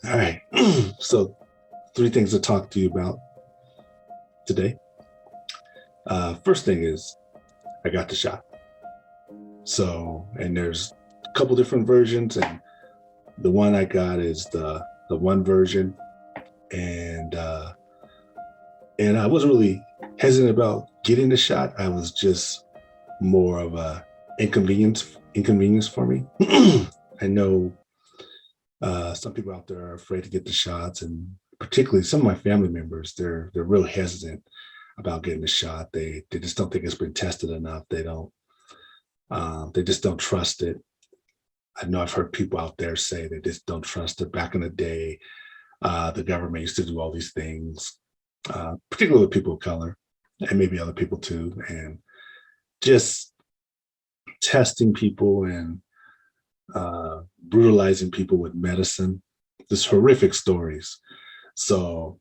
All right. So, three things to talk to you about today. First thing is I got the shot. So, and there's a couple different versions, and the one I got is the one version, and and I wasn't really hesitant about getting the shot. I was just more of a inconvenience for me. I know some people out there are afraid to get the shots, and particularly some of my family members, they're real hesitant about getting the shot. They just don't think it's been tested enough. They just don't trust it. I know I've heard people out there say they just don't trust it. Back in the day, the government used to do all these things, particularly with people of color and maybe other people too, and just testing people and brutalizing people with medicine. Just horrific stories. So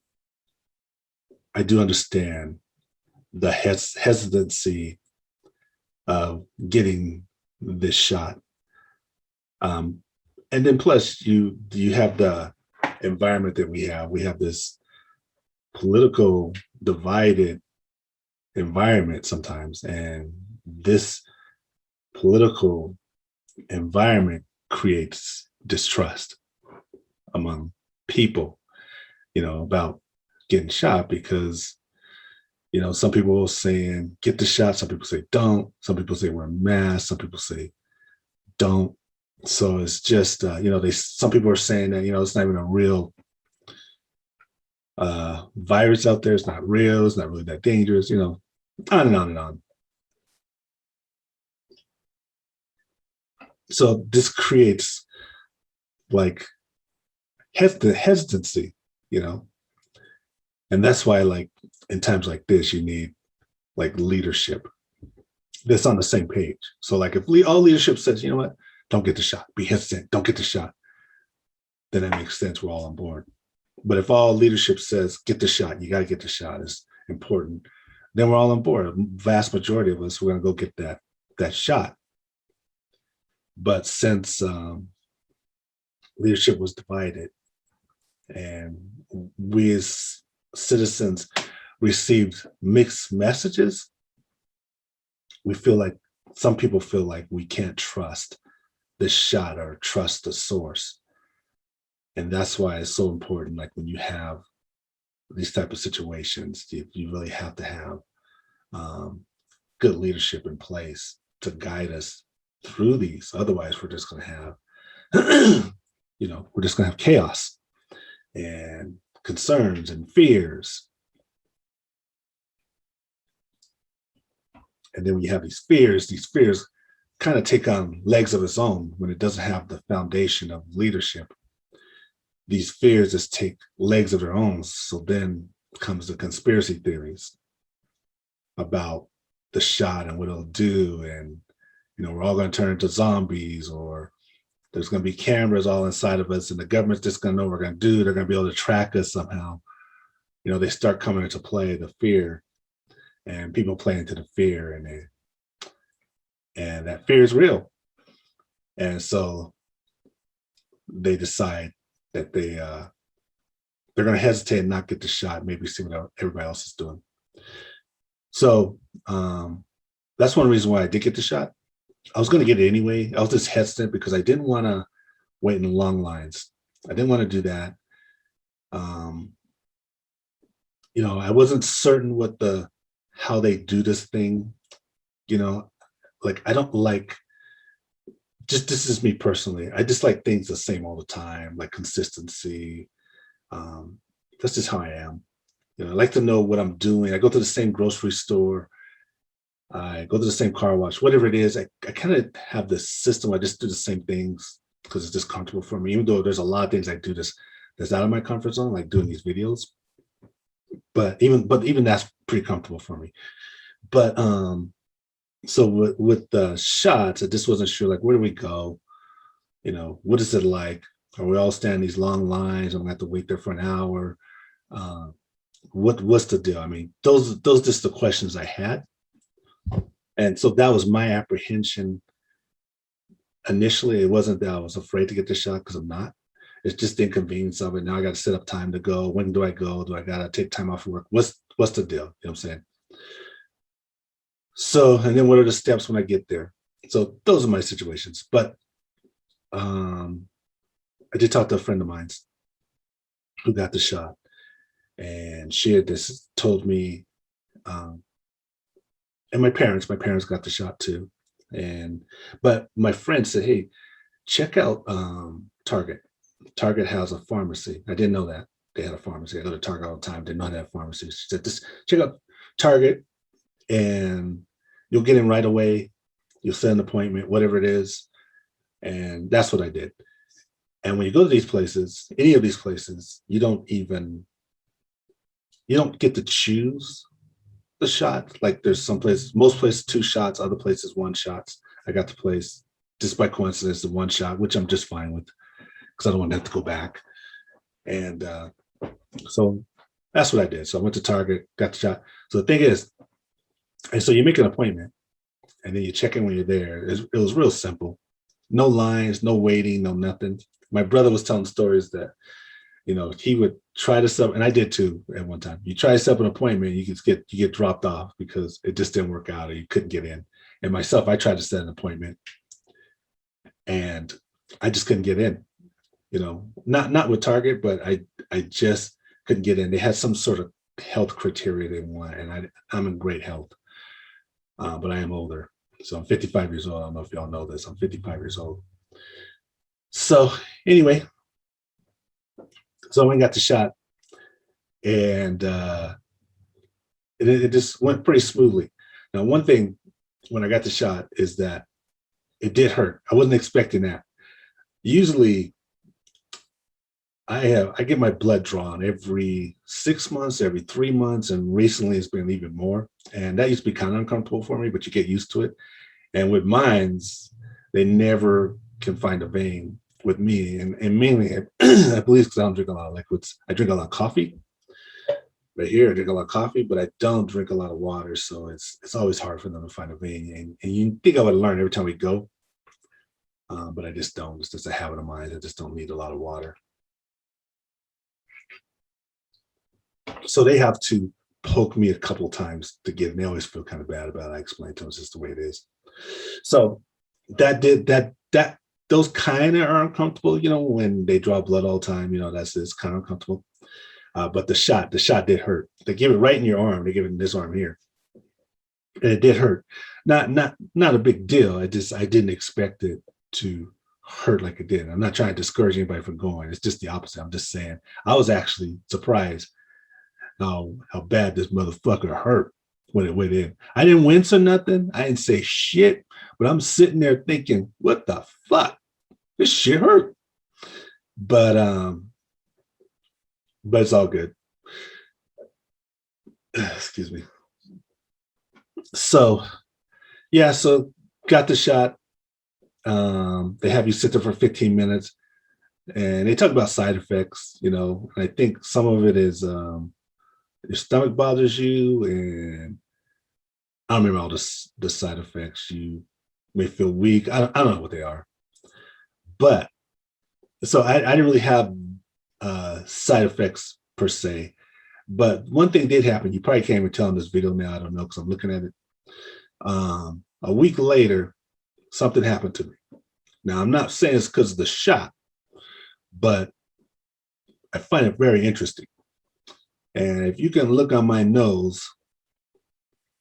I do understand the hesitancy of getting this shot. Um, and then plus you have the environment that we have. We have this political divided environment sometimes, and this political environment creates distrust among people, about getting shot because some people are saying get the shot, some people say don't, some people say wear a mask, some people say don't. So it's just they some people are saying that it's not even a real virus out there, it's not real, it's not really that dangerous, on and on and on. So this creates like hesitancy, you know and that's why, like, in times like this, you need like leadership that's on the same page. So like if all leadership says, you know what, don't get the shot, be hesitant, don't get the shot, then that makes sense, we're all on board. But if all leadership says get the shot, you got to get the shot, is important, then we're all on board. A vast majority of us, we're going to go get that shot. But since leadership was divided and we as citizens received mixed messages, we feel like some people feel like we can't trust the shot or trust the source. And that's why it's so important, like when you have these type of situations, you really have to have um, good leadership in place to guide us through these. Otherwise, we're just going to have, we're just going to have chaos and concerns and fears. And then when you have these fears kind of take on legs of its own when it doesn't have the foundation of leadership. These fears just take legs of their own. So then comes the conspiracy theories about the shot and what it'll do. And, we're all going to turn into zombies, or there's going to be cameras all inside of us and the government's just going to know what we're going to do. They're going to be able to track us somehow. They start coming into play, the fear, and people play into the fear, and that fear is real. And so they decide that they're going to hesitate and not get the shot, maybe see what everybody else is doing. So that's one reason why I did get the shot. I was going to get it anyway. I was just hesitant because I didn't want to wait in long lines. I didn't want to do that. I wasn't certain how they do this thing. Like I don't like, just this is me personally, I just like things the same all the time, like consistency. That's just how I am. I like to know what I'm doing. I go to the same grocery store, I go to the same car wash, whatever it is. I kind of have this system. I just do the same things because it's just comfortable for me, even though there's a lot of things I do that's out of my comfort zone, like doing these videos. But even that's pretty comfortable for me. But so with the shots, I just wasn't sure, like, where do we go? What is it like? Are we all standing these long lines? I'm gonna have to wait there for an hour. What's the deal? I mean, those just the questions I had. And so that was my apprehension initially. It wasn't that I was afraid to get the shot, because I'm not. It's just the inconvenience of it. Now I got to set up time to go. When do I go? Do I got to take time off of work? What's the deal? You know what I'm saying? So, and then what are the steps when I get there? So those are my situations. But um, I did talk to a friend of mine who got the shot, and she had this told me, um, and my parents got the shot too. And but my friend said, hey, check out Target. Target has a pharmacy. I didn't know that they had a pharmacy. I go to Target all the time. Didn't know they had a pharmacy. She said, "Just check out Target, and you'll get in right away. You'll set an appointment, whatever it is." And that's what I did. And when you go to these places, any of these places, you don't get to choose the shot. Like there's some places, most places 2 shots, other places 1 shots. I got the place just by coincidence the 1 shot, which I'm just fine with because I don't want to have to go back. And so that's what I did. So I went to Target, got the shot. So the thing is, and so you make an appointment and then you check in when you're there. It was real simple. No lines, no waiting, no nothing. My brother was telling stories that, he would try to set, and I did too at one time. You try to set up an appointment, you get dropped off because it just didn't work out or you couldn't get in. And myself, I tried to set an appointment and I just couldn't get in. Not with Target, but I just couldn't get in. They had some sort of health criteria they want, and I'm in great health, but I am older. So I'm 55 years old. I don't know if y'all know this. I'm 55 years old. So anyway, so I went and got the shot, and it just went pretty smoothly. Now, one thing when I got the shot is that it did hurt. I wasn't expecting that. Usually, I get my blood drawn every 6 months, every 3 months, and recently it's been even more. And that used to be kind of uncomfortable for me, but you get used to it. And with mines, they never can find a vein with me. And mainly, I believe because I don't drink a lot of liquids. I drink a lot of coffee. Right here, I drink a lot of coffee, but I don't drink a lot of water. So it's always hard for them to find a vein. And you think I would learn every time we go, but I just don't. It's just a habit of mine. I just don't need a lot of water. So they have to poke me a couple times to get, and they always feel kind of bad about it. I explain to them it's just the way it is. So those kind of are uncomfortable, when they draw blood all the time, it's kind of uncomfortable. But the shot did hurt. They give it right in your arm. They give it in this arm here, and it did hurt. Not a big deal. I didn't expect it to hurt like it did. I'm not trying to discourage anybody from going. It's just the opposite. I'm just saying I was actually surprised how bad this motherfucker hurt when it went in. I didn't wince or nothing. I didn't say shit, but I'm sitting there thinking, what the fuck? This shit hurt. But it's all good. Excuse me. So yeah, so got the shot. They have you sit there for 15 minutes and they talk about side effects, I think some of it is your stomach bothers you, and I don't remember all the side effects. You may feel weak. I don't know what they are, but so I didn't really have side effects per se. But one thing did happen. You probably can't even tell in this video now. I don't know because I'm looking at it. A week later, something happened to me. Now I'm not saying it's because of the shot, but I find it very interesting. And if you can look on my nose,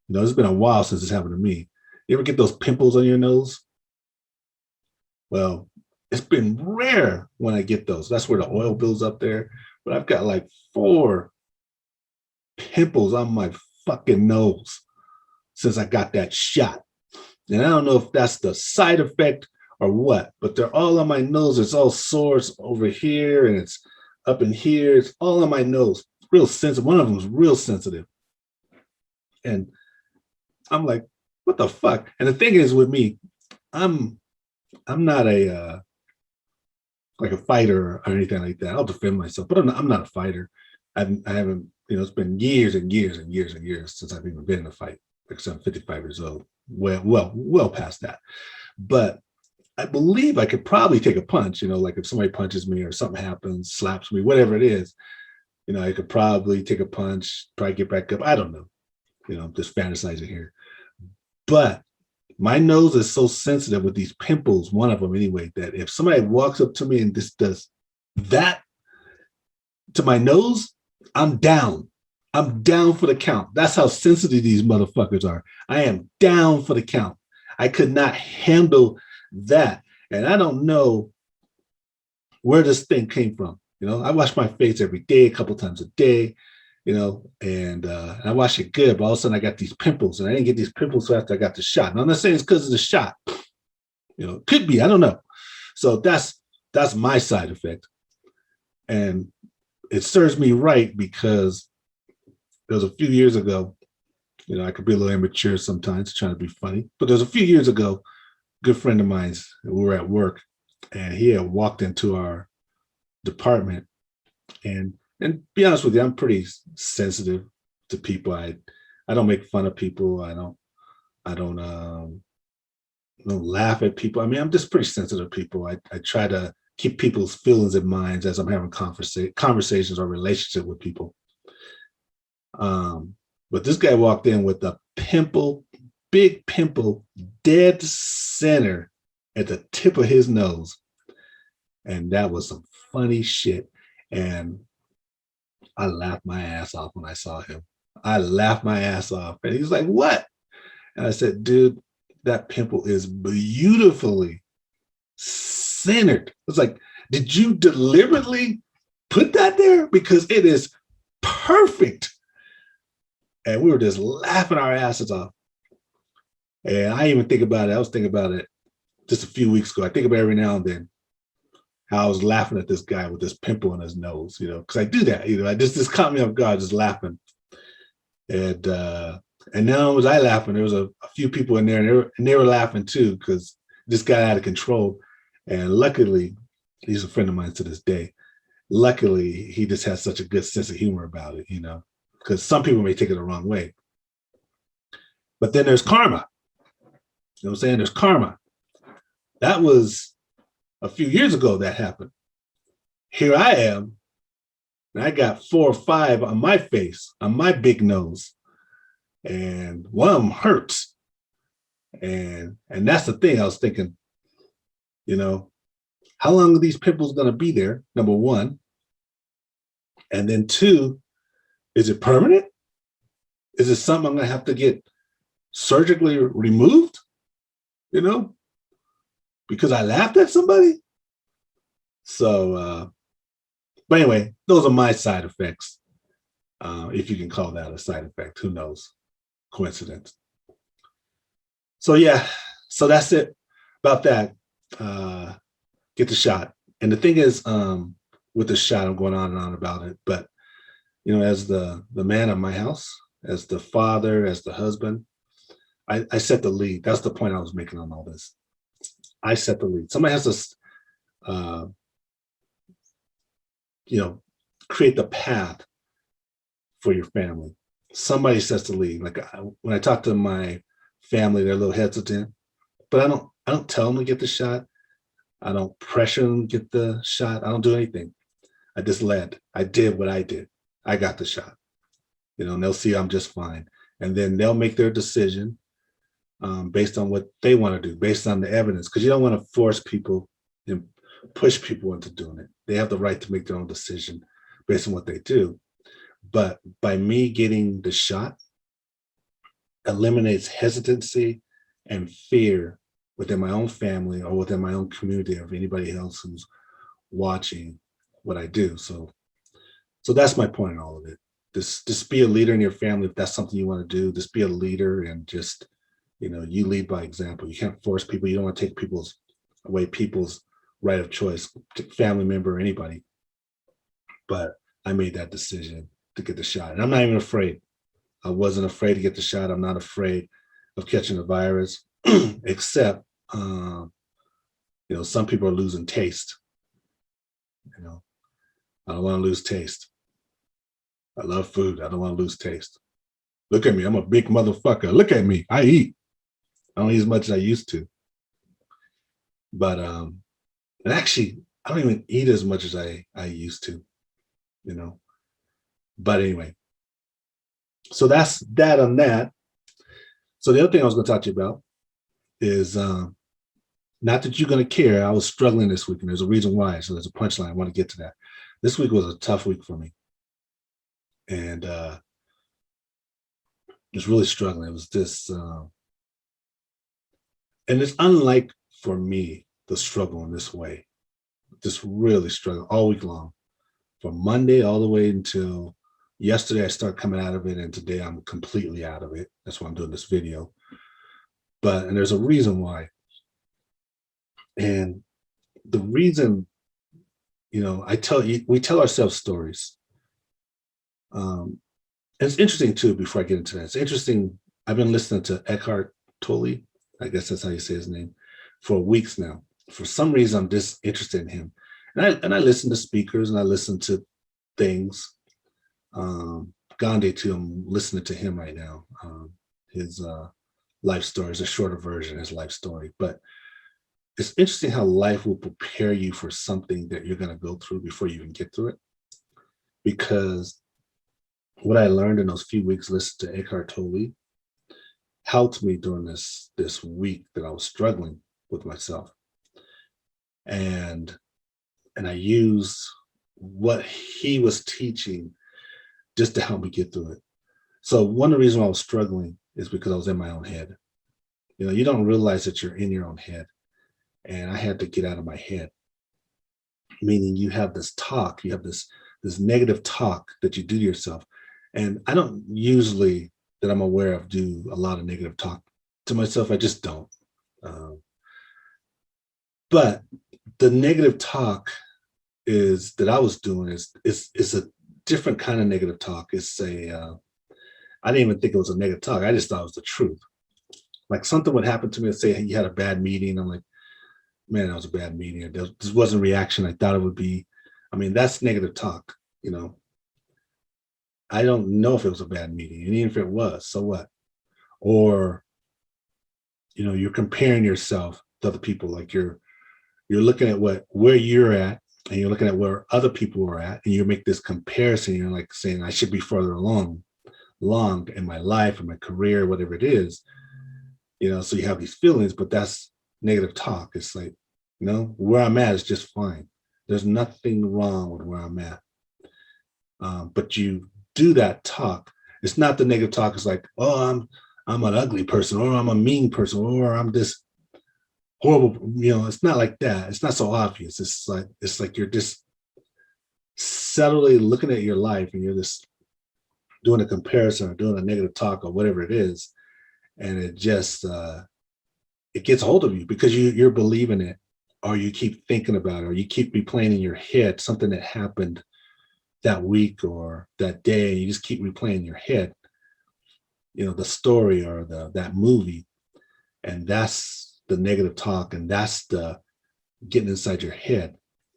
it's been a while since it's happened to me. You ever get those pimples on your nose? Well, it's been rare when I get those. That's where the oil builds up there. But I've got like 4 pimples on my fucking nose since I got that shot. And I don't know if that's the side effect or what, but they're all on my nose. It's all sores over here and it's up in here. It's all on my nose. Real sensitive. One of them was real sensitive. And I'm like, what the fuck? And the thing is with me, I'm not a like a fighter or anything like that. I'll defend myself, but I'm not a fighter. I haven't, it's been years and years and years and years since I've even been in a fight. Like I'm 55 years old. Well past that. But I believe I could probably take a punch, like if somebody punches me or something happens, slaps me, whatever it is, I could probably take a punch, probably get back up. I don't know, I'm just fantasizing here. But my nose is so sensitive with these pimples, one of them anyway, that if somebody walks up to me and just does that to my nose, I'm down. I'm down for the count. That's how sensitive these motherfuckers are. I am down for the count. I could not handle that. And I don't know where this thing came from. I wash my face every day, a couple times a day, and I wash it good, but all of a sudden I got these pimples, and I didn't get these pimples after I got the shot. And I'm not saying it's because of the shot. It could be, I don't know. So that's my side effect. And it serves me right because there was a few years ago, I could be a little immature sometimes, trying to be funny, but there was a few years ago, a good friend of mine, we were at work, and he had walked into our department, and be honest with you, I'm pretty sensitive to people. I don't make fun of people. I don't laugh at people. I mean, I'm just pretty sensitive to people. I try to keep people's feelings in mind as I'm having conversations or relationship with people. But this guy walked in with a pimple, big pimple, dead center at the tip of his nose. And that was some funny shit. And I laughed my ass off when I saw him. I laughed my ass off. And he's like, what? And I said, dude, that pimple is beautifully centered. It's like, did you deliberately put that there? Because it is perfect. And we were just laughing our asses off. And I even think about it. I was thinking about it just a few weeks ago. I think about it every now and then, how I was laughing at this guy with this pimple on his nose, because I do that, I just caught me off guard, just laughing. And not only was I laughing, there was a few people in there, and they were laughing too, because this got out of control. And luckily, he's a friend of mine to this day. Luckily, he just has such a good sense of humor about it, because some people may take it the wrong way. But then there's karma. You know what I'm saying? There's karma. That was a few years ago that happened. Here I am, and I got 4 or 5 on my face, on my big nose, and one of them hurts. And that's the thing I was thinking, how long are these pimples going to be there? Number one. And then 2, is it permanent? Is it something I'm going to have to get surgically removed? Because I laughed at somebody? So, but anyway, those are my side effects. If you can call that a side effect, who knows? Coincidence. So yeah, so that's it about that. Get the shot. And the thing is, with the shot, I'm going on and on about it, but as the man of my house, as the father, as the husband, I set the lead. That's the point I was making on all this. I set the lead. Somebody has to, create the path for your family. Somebody sets the lead. Like when I talk to my family, they're a little hesitant, but I don't tell them to get the shot. I don't pressure them to get the shot. I don't do anything. I just led. I did what I did. I got the shot. And they'll see I'm just fine. And then they'll make their decision based on what they want to do, based on the evidence, because you don't want to force people and push people into doing it. They have the right to make their own decision based on what they do. But by me getting the shot, eliminates hesitancy and fear within my own family or within my own community of anybody else who's watching what I do. So that's my point in all of it. Just be a leader in your family. If that's something you want to do, just be a leader and just, you lead by example. You can't force people. You don't want to take people's right of choice, family member or anybody. But I made that decision to get the shot. And I'm not even afraid. I wasn't afraid to get the shot. I'm not afraid of catching the virus, except, some people are losing taste. I don't want to lose taste. I love food. I don't want to lose taste. Look at me. I'm a big motherfucker. Look at me. I eat. I don't eat as much as I used to. But and actually, I don't even eat as much as I used to, you know. But anyway, so that's that on that. So the other thing I was going to talk to you about is not that you're going to care. I was struggling this week, and there's a reason why. So there's a punchline. I want to get to that. This week was a tough week for me, and was really struggling. It was this, and it's unlike for me the struggle in this way. Just really struggling all week long, from Monday all the way until yesterday. I start coming out of it, and today I'm completely out of it. That's why I'm doing this video. But and there's a reason why, and the reason, I tell you, we tell ourselves stories. Um, and it's interesting too. Before I get into that, it's interesting. I've been listening to Eckhart Tolle. I guess that's how you say his name, for weeks now. For some reason, I'm just interested in him, and I listen to speakers and I listen to things. Gandhi too. I'm listening to him right now. His life story is a shorter version. His life story, but it's interesting how life will prepare you for something that you're going to go through before you even get through it. Because what I learned in those few weeks listening to Eckhart Tolle helped me during this week that I was struggling with myself, and I used what he was teaching just to help me get through it. So one of the reasons why I was struggling is because I was in my own head. You don't realize that you're in your own head, and I had to get out of my head. Meaning, you have this talk, you have this negative talk that you do to yourself, and I don't usually, that I'm aware of, do a lot of negative talk to myself. I just don't. Um, but the negative talk is that I was doing is a different kind of negative talk. It's I didn't even think it was a negative talk. I just thought it was the truth. Like something would happen to me and say, hey, you had a bad meeting. I'm like, man, that was a bad meeting. This wasn't a reaction I thought it would be. I mean, that's negative talk. You know, I don't know if it was a bad meeting, and even if it was, so what? Or you're comparing yourself to other people. Like you're looking at where you're at, and you're looking at where other people are at, and you make this comparison. You're like saying, I should be further along in my life or my career, whatever it is. So you have these feelings, but that's negative talk. It's like, where I'm at is just fine. There's nothing wrong with where I'm at. But you do that talk. It's not the negative talk. It's like, oh, I'm an ugly person, or I'm a mean person, or I'm this horrible. It's not like that. It's not so obvious. It's like you're just subtly looking at your life, and you're just doing a comparison or doing a negative talk or whatever it is, and it just it gets hold of you because you're believing it, or you keep thinking about it, or you keep replaying in your head something that happened that week or that day. You just keep replaying in your head, the story or that movie, and that's the negative talk, and that's the getting inside your head.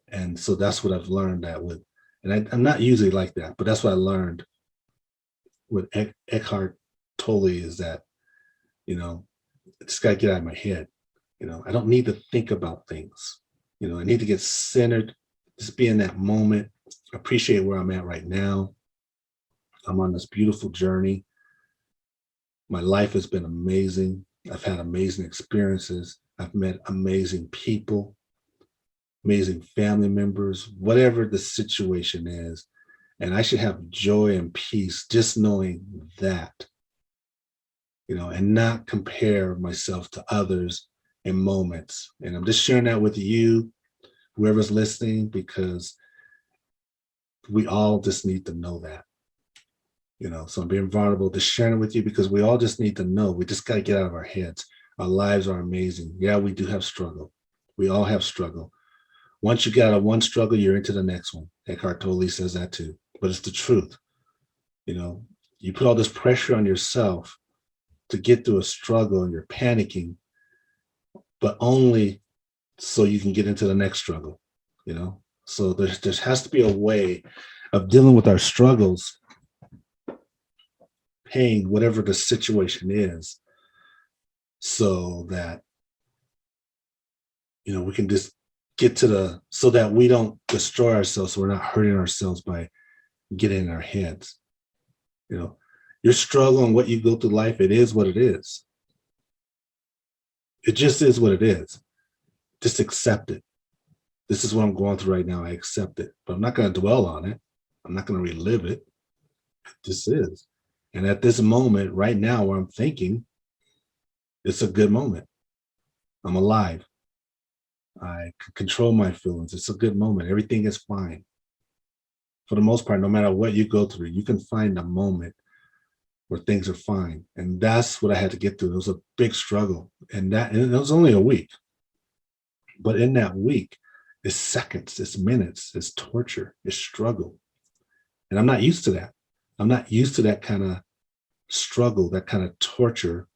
And so that's what I've learned that with, and I'm not usually like that, but that's what I learned with Eckhart Tolle, is that I just got to get out of my head. I don't need to think about things. I need to get centered, just be in that moment, appreciate where I'm at right now. I'm on this beautiful journey. My life has been amazing. I've had amazing experiences. I've met amazing people, amazing family members, whatever the situation is. And I should have joy and peace just knowing that, and not compare myself to others in moments. And I'm just sharing that with you, whoever's listening, because we all just need to know that. So I'm being vulnerable, just sharing it with you because we all just need to know. We just got to get out of our heads. Our lives are amazing. Yeah, we do have struggle. We all have struggle. Once you get out of one struggle, you're into the next one. Eckhart Tolle says that too, but it's the truth. You put all this pressure on yourself to get through a struggle, and you're panicking, but only so you can get into the next struggle. So there has to be a way of dealing with our struggles, pain, whatever the situation is, so that we can just get to so that we don't destroy ourselves, so we're not hurting ourselves by getting in our heads. Your struggle and what you go through life, it is what it is. It just is what it is. Just accept it. This is what I'm going through right now. I accept it, but I'm not going to dwell on it. I'm not going to relive it. This is. And at this moment right now where I'm thinking, it's a good moment. I'm alive. I can control my feelings. It's a good moment. Everything is fine. For the most part, no matter what you go through, you can find a moment where things are fine. And that's what I had to get through. It was a big struggle. And it was only a week. But in that week, it's seconds, it's minutes, it's torture, it's struggle. And I'm not used to that. I'm not used to that kind of struggle, that kind of torture,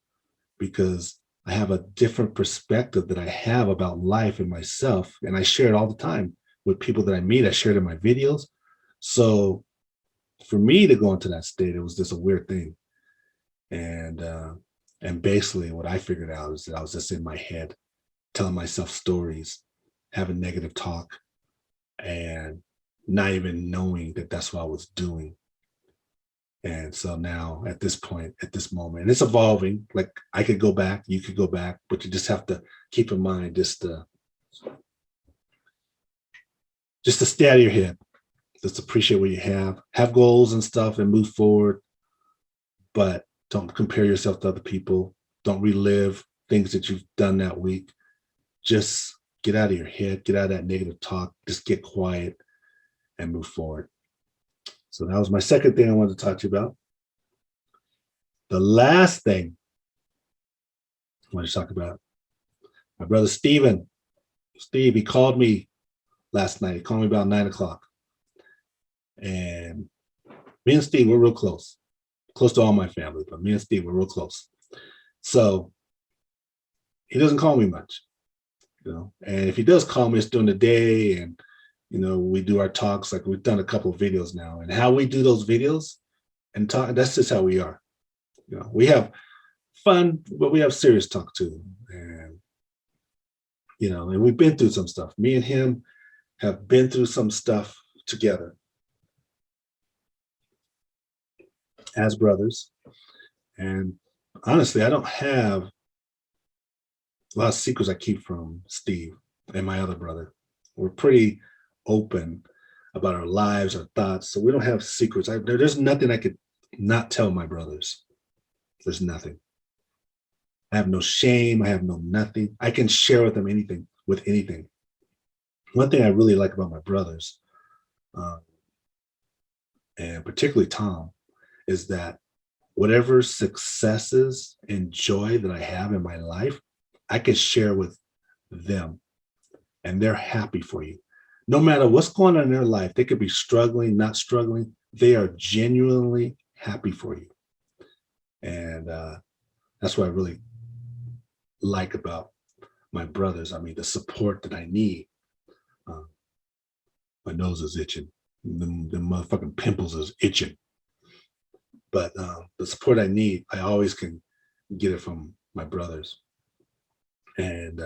because I have a different perspective that I have about life and myself. And I share it all the time with people that I meet. I share it in my videos. So for me to go into that state, it was just a weird thing. And basically what I figured out is that I was just in my head, telling myself stories, having negative talk, and not even knowing that that's what I was doing. And so now at this point, at this moment, and it's evolving, like I could go back, you could go back, but you just have to keep in mind just to stay out of your head, just appreciate what you have goals and stuff and move forward, but don't compare yourself to other people. Don't relive things that you've done that week. Just get out of your head, get out of that negative talk, just get quiet and move forward. So that was my second thing I wanted to talk to you about. The last thing I want to talk about, my brother Steven. Steve, he called me last night. He called me about 9:00. And me and Steve, we're real close to all my family, but me and Steve, we're real close. So he doesn't call me much, and if he does call me, it's during the day, and we do our talks. Like we've done a couple of videos now, and how we do those videos and talk, that's just how we are. We have fun, but we have serious talk too. And and we've been through some stuff. Me and him have been through some stuff together as brothers. And honestly, I don't have a lot of secrets I keep from Steve and my other brother. We're pretty open about our lives, our thoughts. So we don't have secrets. There's nothing I could not tell my brothers. There's nothing. I have no shame. I have no nothing. I can share with them anything, with anything. One thing I really like about my brothers, and particularly Tom, is that whatever successes and joy that I have in my life, I can share with them, and they're happy for you. No matter what's going on in their life, they could be struggling, not struggling. They are genuinely happy for you. And that's what I really like about my brothers. I mean, the support that I need. My nose is itching. The motherfucking pimples is itching. But the support I need, I always can get it from my brothers. And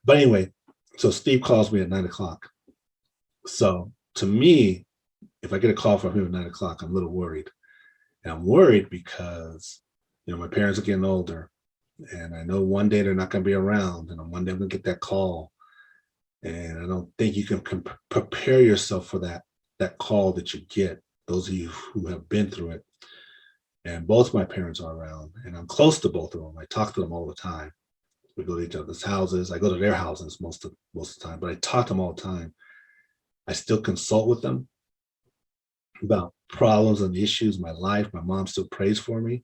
but anyway, so Steve calls me at 9:00. So to me, if I get a call from him at 9:00, I'm a little worried. And I'm worried because, my parents are getting older, and I know one day they're not going to be around, and one day I'm going to get that call. And I don't think you can prepare yourself for that call that you get, those of you who have been through it. And both my parents are around, and I'm close to both of them. I talk to them all the time. We go to each other's houses. I go to their houses most of the time, but I talk to them all the time. I still consult with them about problems and issues in my life. My mom still prays for me,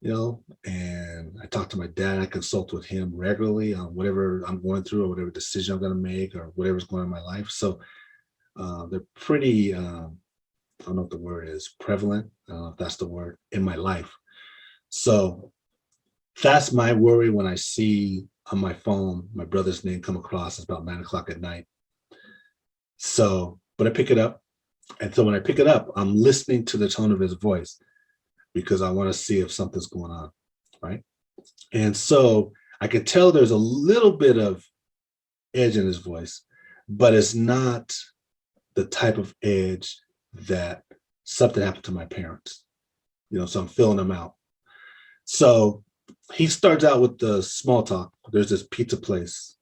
and I talk to my dad. I consult with him regularly on whatever I'm going through or whatever decision I'm going to make or whatever's going on in my life. So they're pretty, I don't know what the word is, prevalent. I don't know if that's the word, in my life. So that's my worry when I see on my phone my brother's name come across. It's about 9:00 at night. So, but I pick it up. And so when I pick it up, I'm listening to the tone of his voice because I want to see if something's going on, right? And so I can tell there's a little bit of edge in his voice, but it's not the type of edge that something happened to my parents. So I'm filling them out. So he starts out with the small talk. There's this pizza place.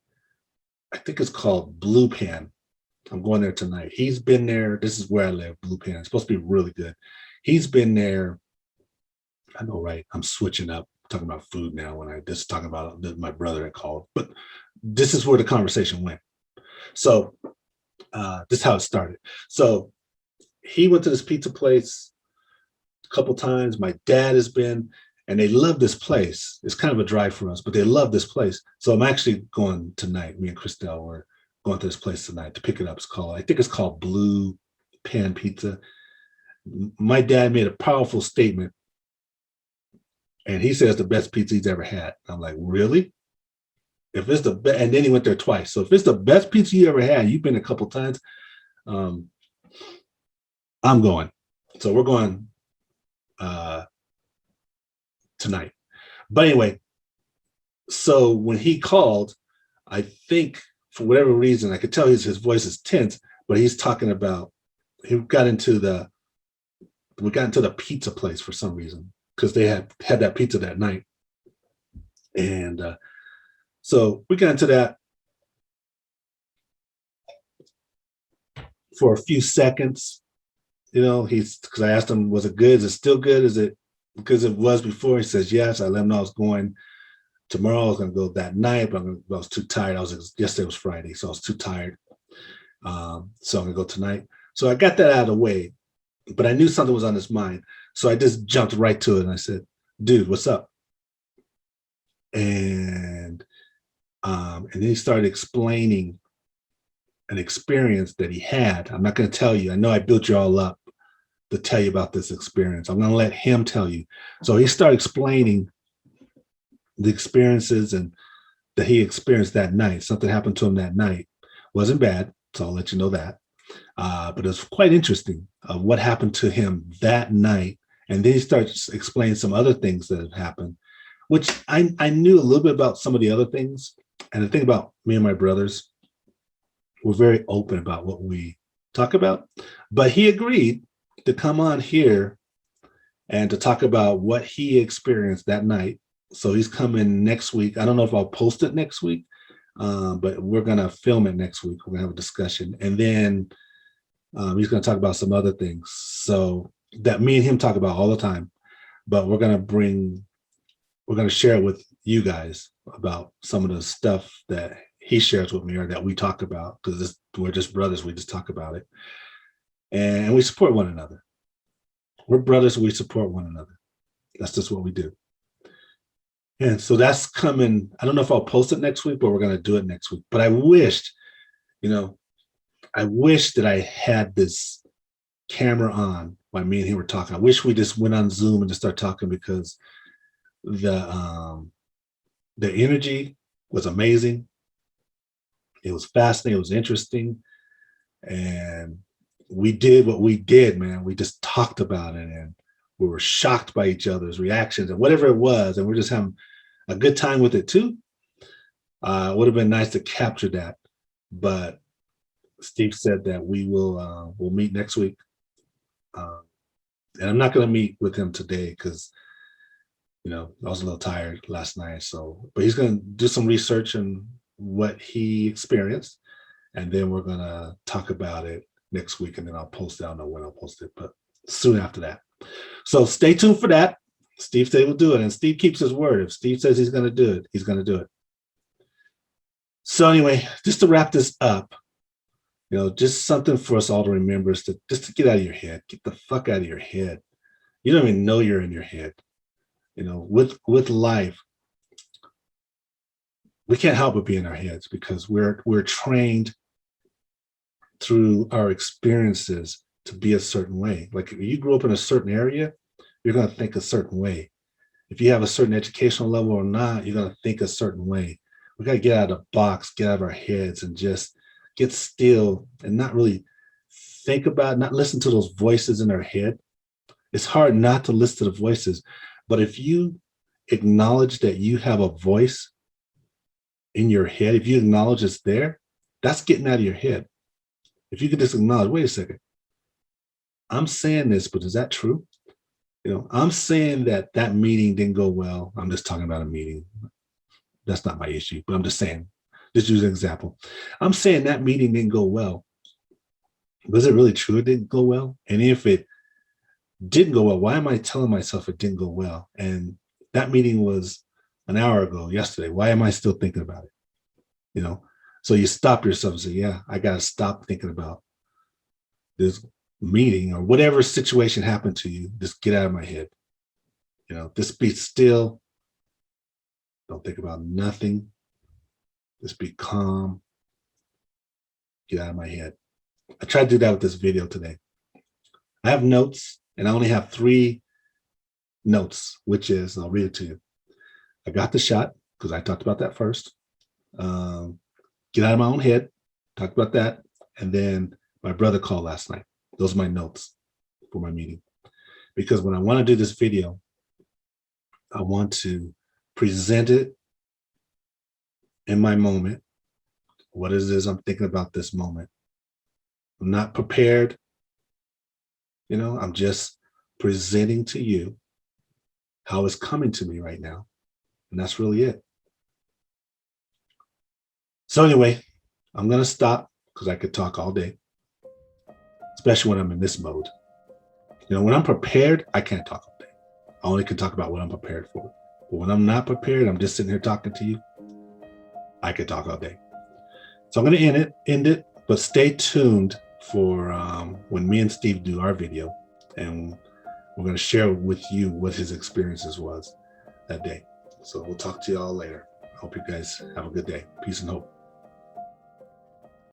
I think it's called Blue Pan. I'm going there tonight. He's been there. This is where I live, Blue Pan. It's supposed to be really good. He's been there. I know, right? I'm switching up, talking about food now when I just talking about my brother that called. But this is where the conversation went. So this is how it started. So he went to this pizza place a couple times. My dad has been, and they love this place. It's kind of a drive for us, but they love this place. So I'm actually going tonight. Me and Christelle were going to this place tonight to pick it up. I think it's called Blue Pan Pizza. My dad made a powerful statement, and he says the best pizza he's ever had. I'm like, really? If it's the best, and then he went there twice. So if it's the best pizza you ever had, you've been a couple times. I'm going. So we're going tonight. But anyway, so when he called, I think for whatever reason, I could tell his voice is tense, but he's talking about, we got into the pizza place for some reason, because they had that pizza that night. And so we got into that for a few seconds. Because I asked him, was it good? Is it still good? Is it because it was before? He says yes. I let him know I was going tomorrow. I was going to go that night, but I was too tired. Yesterday was Friday, so I was too tired. So I'm going to go tonight. So I got that out of the way, but I knew something was on his mind. So I just jumped right to it, and I said, dude, what's up? And then he started explaining an experience that he had. I'm not going to tell you. I know I built you all up to tell you about this experience. I'm going to let him tell you. So he started explaining the experiences and that he experienced that night. Something happened to him that night. Wasn't bad, so I'll let you know that. But it was quite interesting what happened to him that night. And then he starts explaining some other things that have happened, which I knew a little bit about some of the other things. And the thing about me and my brothers, we're very open about what we talk about. But he agreed to come on here and to talk about what he experienced that night. So he's coming next week. I don't know if I'll post it next week, but we're going to film it next week. We're going to have a discussion. And then he's going to talk about some other things. So that me and him talk about all the time. But we're going to share it with you guys about some of the stuff that he shares with me or that we talk about, because we're just brothers. We just talk about it. And we support one another. We're brothers. We support one another. That's just what we do. And so that's coming. I don't know if I'll post it next week, but we're going to do it next week. But I wished that I had this camera on while me and him were talking. I wish we just went on Zoom and just started talking, because the energy was amazing. It was fascinating. It was interesting. And we did what we did, man. We just talked about it, and we were shocked by each other's reactions and whatever it was. And we're just having a good time with it too. It would have been nice to capture that. But Steve said that we'll meet next week. And I'm not going to meet with him today because, I was a little tired last night. But he's going to do some research on what he experienced. And then we're going to talk about it next week. And then I'll post it. I don't know when I'll post it, but soon after that. So stay tuned for that. Steve said he'll do it. And Steve keeps his word. If Steve says he's going to do it, he's going to do it. So anyway, just to wrap this up, just something for us all to remember is just to get out of your head. Get the fuck out of your head. You don't even know you're in your head. With life, we can't help but be in our heads because we're trained through our experiences to be a certain way. Like if you grew up in a certain area, you're going to think a certain way. If you have a certain educational level or not, you're going to think a certain way. We got to get out of the box, get out of our heads, and just get still and not really think about, not listen to those voices in our head. It's hard not to listen to the voices, but if you acknowledge that you have a voice, in your head, if you acknowledge it's there, that's getting out of your head. If you could just acknowledge, wait a second, I'm saying this, but is that true? I'm saying that that meeting didn't go well. I'm just talking about a meeting. That's not my issue, but I'm just saying, just use an example. I'm saying that meeting didn't go well. Was it really true it didn't go well? And if it didn't go well, why am I telling myself it didn't go well? And that meeting was an hour ago, yesterday. Why am I still thinking about it? So you stop yourself and say, yeah, I got to stop thinking about this meeting or whatever situation happened to you. Just get out of my head. Just be still. Don't think about nothing. Just be calm. Get out of my head. I tried to do that with this video today. I have notes, and I only have 3 notes, which is, I'll read it to you. I got the shot, because I talked about that first. Get out of my own head, talked about that. And then my brother called last night. Those are my notes for my meeting. Because when I want to do this video, I want to present it in my moment. What it is I'm thinking about this moment. I'm not prepared. I'm just presenting to you how it's coming to me right now. And that's really it. So anyway, I'm going to stop because I could talk all day, especially when I'm in this mode. When I'm prepared, I can't talk all day. I only can talk about what I'm prepared for. But when I'm not prepared, I'm just sitting here talking to you, I could talk all day. So I'm going to end it, but stay tuned for when me and Steve do our video, and we're going to share with you what his experiences was that day. So we'll talk to you all later. I hope you guys have a good day. Peace and hope.